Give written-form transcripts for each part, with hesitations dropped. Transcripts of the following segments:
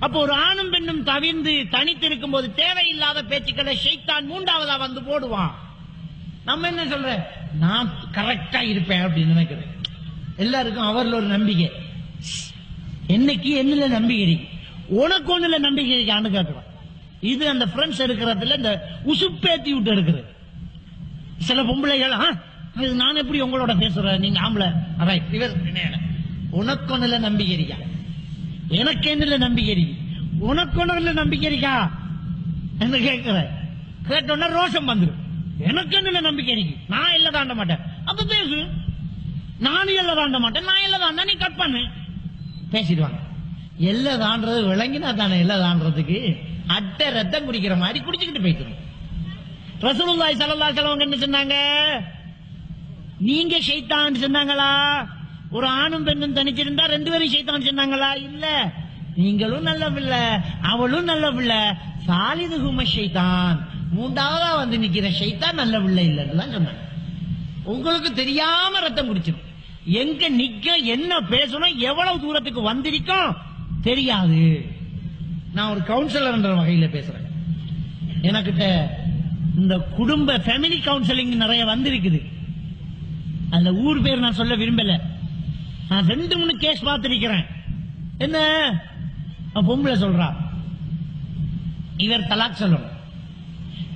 அப்போ ஒரு ஆணும் பெண்ணும் தவிர்ந்து தனித்திருக்கும் போது தேவையில்லாத பேச்சுக்களை ஷைத்தான் மூன்றாவதா வந்து போடுவான். நம்ம என்ன சொல்ற, நான் கரெக்டா இருப்பேன் அப்படின்னு நினைக்கிறேன். எல்லாருக்கும் அவர்ல ஒரு நம்பிக்கை. என்னைக்கு என்னல நம்பிக்கை இருக்கு, உனக்கு ஒண்ணுல நம்பிக்கை இருக்கான்னு கேட்கிறோம். இது அந்த ஃப்ரெண்ட்ஸ் இருக்கிறதுல இந்த உசுப்பேத்தி விட்டு இருக்கிறது. சில பொம்பளைகள் நான் எப்படி உங்களோட பேசுறேன், நீங்க ஆம்பளை, உனக்கு ஒண்ணுல நம்பிக்கை இருக்கா, எனக்கு என்னல நம்பிக்கை இருக்கு, உனக்கு ஒண்ணுல நம்பிக்கை இருக்கா என்ன கேட்கிற. கேட்டோன்னா ரோஷம் வந்துடும். எனக்கு என்னல நம்பிக்கை இருக்கு, நான் எல்ல தாண்ட மாட்டேன். அப்ப பேசு, நானும் எல்ல தாண்ட மாட்டேன், நான் எல்ல தாண்டா, நீ கட் பண்ணு, பேசிடுவாங்க. எல்ல தாண்டது விளங்கினா தானே எல்ல தாண்டதுக்கு அட்டை ரத்தம் குடிக்கிற மாதிரி குடிச்சுக்கிட்டு போயிட்டு. ரசூலுல்லாஹி ஸல்லல்லாஹு அலைஹி வஸல்லம் என்ன சொன்னாங்க, நீங்க ஷைத்தான் சொன்னாங்களா? ஒரு ஆணும் பெண்ணும் தனிச்சிருந்தா ரெண்டு பேரும் ஷைத்தான் சொன்னாங்களா? இல்ல, நீங்களும் நல்ல பிள்ளை, அவளும் நல்ல பிள்ளை, சாலிதுஹும ஷைத்தான், மூன்றாவதா வந்து நிக்கிற ஷைத்தான் நல்ல பிள்ளை இல்லைன்னு சொன்னாங்க. உங்களுக்கு தெரியாம ரத்தம் குடிச்சிடும். எங்க நிக்க, என்ன பேசணும், எவ்வளவு தூரத்துக்கு வந்திருக்கோம் தெரியாது. நான் ஒரு கவுன்சிலர் என்ற வகையில பேசுறேன். எனக்கிட்ட இந்த குடும்ப ஃபேமிலி கவுன்சிலிங் நிறைய வந்திருக்குது. அந்த ஊர் பேர் நான் சொல்ல விரும்பல. நான் 2-3 கேஸ் பார்த்திருக்கிறேன். என்ன பொம்பளை சொல்றா, இவர் தலாக் சொல்லணும்,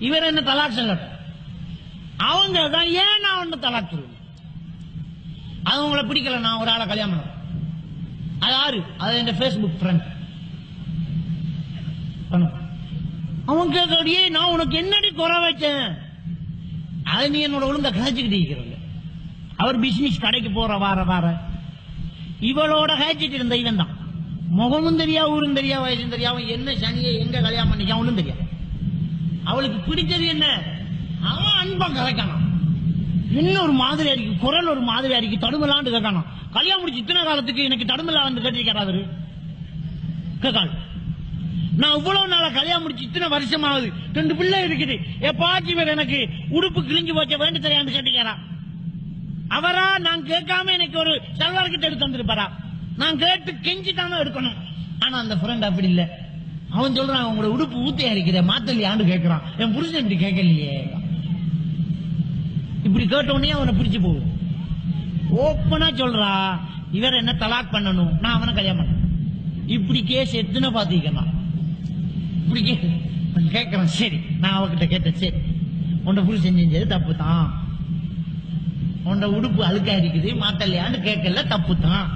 இவர் என்ன தலாக் சொல்லணும், அவங்க தான் ஏன் நான் ஒண்ணு தலாக் சொல்லுவேன், அது உங்களை பிடிக்கல, நான் ஒரு ஆளை கல்யாணம் பண்ண. அது யாரு? அது என் Facebook ஃப்ரெண்ட். அவன் கேட்கறியே, நான் உனக்கு என்னடி குறை வச்சேன், அதை நீ என்னோட ஒழுங்கா கழிச்சுக்கிட்டு இருக்கிறது. அவர் பிசினஸ் கடைக்கு போற வார இவளோட கழிச்சிட்டு இருந்த இவன் தான். முகமும் தெரியா, ஊரும் தெரியா, வயசும் தெரியா, அவன் என்ன சனியை எங்க கல்யாணம் பண்ணிக்க அவனும் தெரியாது. அவளுக்கு பிடிச்சது என்ன, அவன் அன்பம் கலைக்கணும், என்ன ஒரு மாதிரி அடிக்கு, குரல் ஒரு மாதிரி அடிக்கு, தடுமலாண்டு கேட்கணும். கல்யாணம் முடிச்சு இத்தனை காலத்துக்கு எனக்கு தடுமலா வந்து கேட்டிருக்காரு கேட்காது. நான் இவ்வளவு நாள கல்யாணம் முடிச்சு இத்தனை வருஷமாவது 2 பிள்ளை இருக்குது, எப்பாச்சும் இவர் எனக்கு உடுப்பு கிழிஞ்சு போச்ச வேண்டு தெரியாண்டு கேட்டிருக்காரா? அவரா நான் கேட்காம எனக்கு ஒரு சல்வார் கிட்ட எடுத்து வந்திருப்பாரா? நான் கேட்டு கெஞ்சிட்டாம எடுக்கணும். ஆனா அந்த ஃப்ரெண்ட் அப்படி இல்ல. அவன் சொல்றான், உங்களோட உடுப்பு ஊத்தியா இருக்கிற மாத்தலையாண்டு கேட்கிறான். என் புருஷன் இப்படி கேட்கலையே. இப்படி கேட்டோடனே அவனை பிடிச்சு போகுது. ஓப்பனா சொல்றா, இவர் என்ன தலாக் பண்ணணும், நான் அவனை கல்யாணம் பண்ண. இப்படி கேஸ் எத்தனை பாத்திக்கலாம். இப்படி கேட்கறான். சரி, நான் அவகிட்ட கேட்டேன், சரி உன்னை புருஷன் செஞ்சது தப்பு தான், உன்னை உடுப்பு அழுக்கா இருக்குது மாத்தலையான்னு கேட்கல, தப்பு தான்.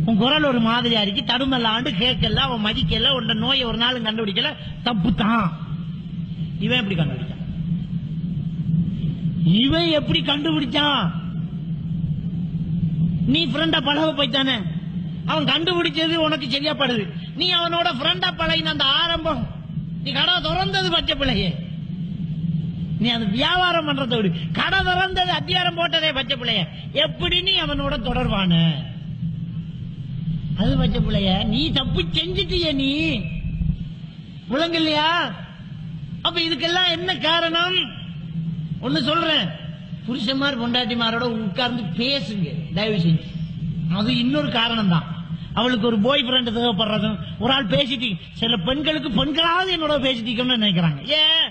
உன் குரல் ஒரு மாதிரியா இருக்கு, தடுமலாண்டு கேட்கல, அவன் மதிக்கல, உன்ன நோயை ஒரு நாள் கண்டுபிடிக்கல, தப்பு தான். இவன் எப்படி கண்டுபிடிச்சான்? இவன் எப்படி கண்டுபிடிச்சான்? நீ ஃப்ரெண்டா பழக போய்த்தானே, அவன் கண்டுபிடிச்சது உனக்கு சரியா படுது. நீ அவனோட ஃப்ரெண்டா பழகின அந்த ஆரம்பம், நீ கடை திறந்தது பச்சை பிள்ளையே, நீ அது வியாபாரம் பண்றத விடு, கடை திறந்தது அத்தியாரம் போட்டதே பச்சை பிள்ளைய, எப்படி நீ அவனோட தொடர்பான அது பச்சை பிள்ளைய, நீ தப்பு செஞ்சிட்டிய, நீ விளங்கலையா? அப்ப இதுக்கெல்லாம் என்ன காரணம்? ஒண்ணு சொல்றேன், புருஷன்மார் பொண்டாட்டிமாரோட உட்கார்ந்து பேசுங்க தயவு செஞ்சு. அது இன்னொரு காரணம் தான். அவளுக்கு ஒரு பாய் ஃப்ரெண்ட் தேவைப்படுறதும், ஒரு ஆள் பேசிட்டு, சில பெண்களுக்கு பெண்களாவது என்னோட பேசிட்டிக்கணும்னு நினைக்கிறாங்க. ஏன்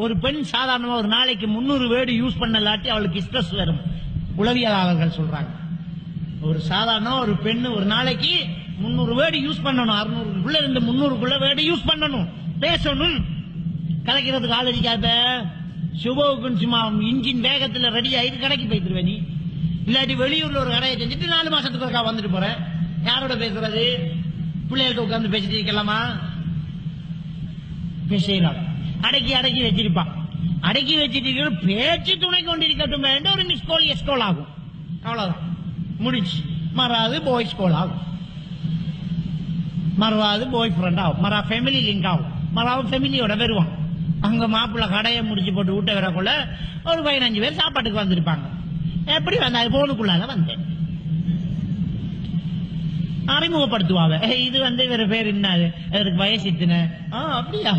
ஒரு பெண் சாதாரணமா ஒரு நாளைக்கு 300 வேர்டு யூஸ் பண்ணலாட்டி அவளுக்கு ஸ்ட்ரெஸ் வரும், உளவியலாளர்கள் சொல்றாங்க. ஒரு சாதாரண ஒரு பெண் ஒரு நாளைக்கு 300 வேர்டு யூஸ் பண்ணணும், 600 இருந்து 300 வேர்டு யூஸ் பண்ணணும், பேசணும். கலைக்கிறதுக்கு ஆள் அடிக்காத, சுபவுக்குன்னு சும்மா இன்ஜின் வேகத்துல ரெடி ஆயிட்டு கடைக்கு போயிட்டுருவேன் நீ. இல்லாட்டி வெளியூர்ல ஒரு கடையை செஞ்சுட்டு 4 மாசத்துக்கு ஒருக்கா வந்துட்டு போறேன். யாரோட பேசுறது? பிள்ளைகளுக்கு உட்கார்ந்து பேசிட்டு இருக்கலாமா? பேசலாம். அடக்கி அடக்கி வச்சிருப்பான். அடக்கி வச்சிட்டு பேச்சு துணை கொண்டிருக்கட்டும் வேண்டும், ஒரு மிஸ் கோல் எஸ் கோல் ஆகும், அவ்வளவுதான் முடிச்சு. மறாது பாய்ஸ் கோல் ஆகும், மறுவாது பாய் ஃப்ரெண்ட் ஆகும், மறா ஃபேமிலி லிங்க் ஆகும், மறாவது ஃபேமிலியோட வருவான். அங்க மாப்பிள்ள கடையை முடிச்சு போட்டு விட்ட வரக்குள்ள ஒரு 15 பேர் சாப்பாட்டுக்கு வந்திருப்பாங்க. எப்படி வந்தா போனுக்குள்ளால வந்தேன், அறிமுகப்படுத்துவாங்க. இது இவர பேர் என்னது, அதற்கு வயசு இத்தனை, அப்படியா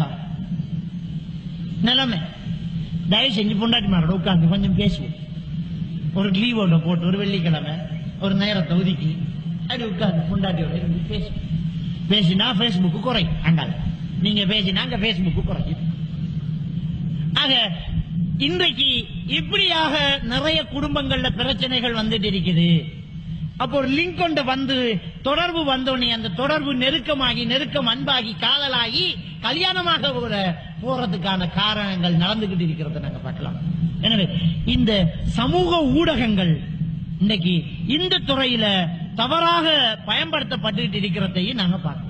நிலைமை. தயவு செஞ்சு பொண்டாட்டி மாரோட உட்கார்ந்து கொஞ்சம் பேசுவோம். ஒரு லீவோட போட்டு ஒரு வெள்ளிக்கிழமை ஒரு நேரத்தை ஒதுக்கி அது உட்கார்ந்து பொண்டாட்டியோட இருந்து பேசினா பேஸ்புக் குறையும். அங்கால நீங்க பேசினா அங்க பேஸ்புக் குறையும். ஆக இன்றைக்கு இப்படியாக நிறைய குடும்பங்கள்ல பிரச்சனைகள் வந்துட்டு இருக்குது. அப்போ ஒரு லிங்க் கொண்டு வந்து தொடர்பு வந்தோடனே அந்த தொடர்பு நெருக்கம் அன்பாகி காதலாகி கல்யாணமாக போறதுக்கான காரணங்கள் நடந்துகிட்டு இருக்கிறத நாங்க பார்க்கலாம். எனவே இந்த சமூக ஊடகங்கள் இன்னைக்கு இந்த துறையில தவறாக பயன்படுத்தப்பட்டு இருக்கிறதையும் நாங்க பார்க்கலாம்.